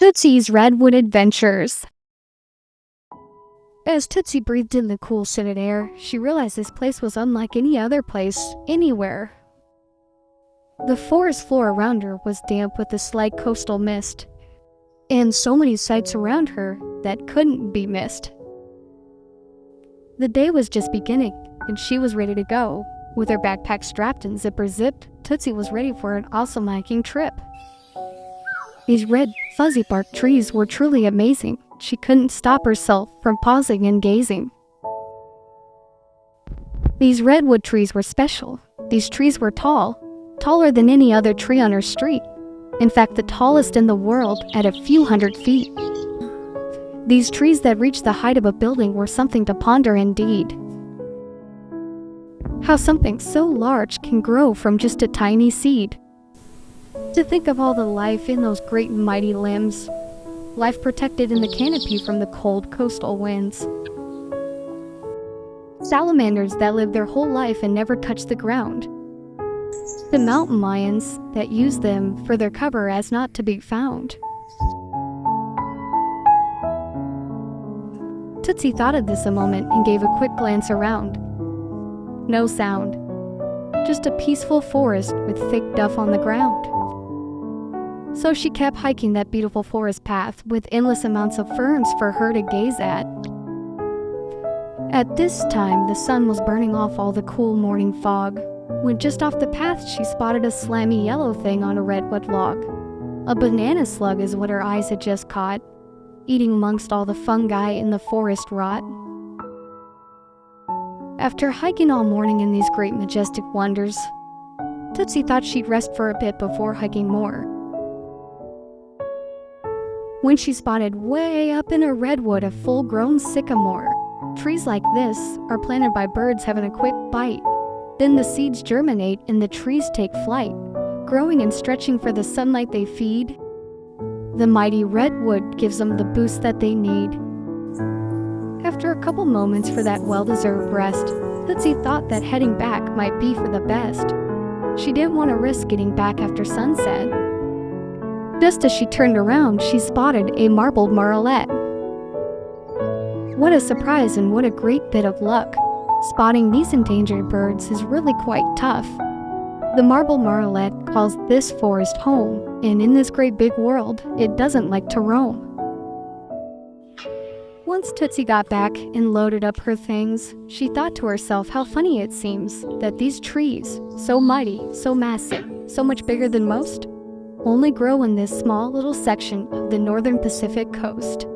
Tootsie's Redwood Adventures. As Tootsie breathed in the cool, scented air, she realized this place was unlike any other place, anywhere. The forest floor around her was damp with a slight coastal mist, and so many sights around her that couldn't be missed. The day was just beginning, and she was ready to go. With her backpack strapped and zipper zipped, Tootsie was ready for an awesome hiking trip. These red, fuzzy bark trees were truly amazing. She couldn't stop herself from pausing and gazing. These redwood trees were special. These trees were tall, taller than any other tree on her street. In fact, the tallest in the world at a few hundred feet. These trees that reached the height of a building were something to ponder indeed. How something so large can grow from just a tiny seed. To think of all the life in those great and mighty limbs, life protected in the canopy from the cold coastal winds. Salamanders that live their whole life and never touch the ground. The mountain lions that use them for their cover as not to be found. Tootsie thought of this a moment and gave a quick glance around. No sound. Just a peaceful forest with thick duff on the ground. So she kept hiking that beautiful forest path with endless amounts of ferns for her to gaze at. At this time, the sun was burning off all the cool morning fog, when just off the path she spotted a slimy yellow thing on a redwood log. A banana slug is what her eyes had just caught, eating amongst all the fungi in the forest rot. After hiking all morning in these great majestic wonders, Tootsie thought she'd rest for a bit before hiking more. When she spotted way up in a redwood a full-grown sycamore. Trees like this are planted by birds having a quick bite. Then the seeds germinate and the trees take flight, growing and stretching for the sunlight they feed. The mighty redwood gives them the boost that they need. After a couple moments for that well-deserved rest, Tootsie thought that heading back might be for the best. She didn't want to risk getting back after sunset. Just as she turned around, she spotted a marbled marlette. What a surprise and what a great bit of luck. Spotting these endangered birds is really quite tough. The marbled marlette calls this forest home, and in this great big world, it doesn't like to roam. Once Tootsie got back and loaded up her things, she thought to herself how funny it seems that these trees, so mighty, so massive, so much bigger than most, only grow in this small little section of the northern Pacific coast.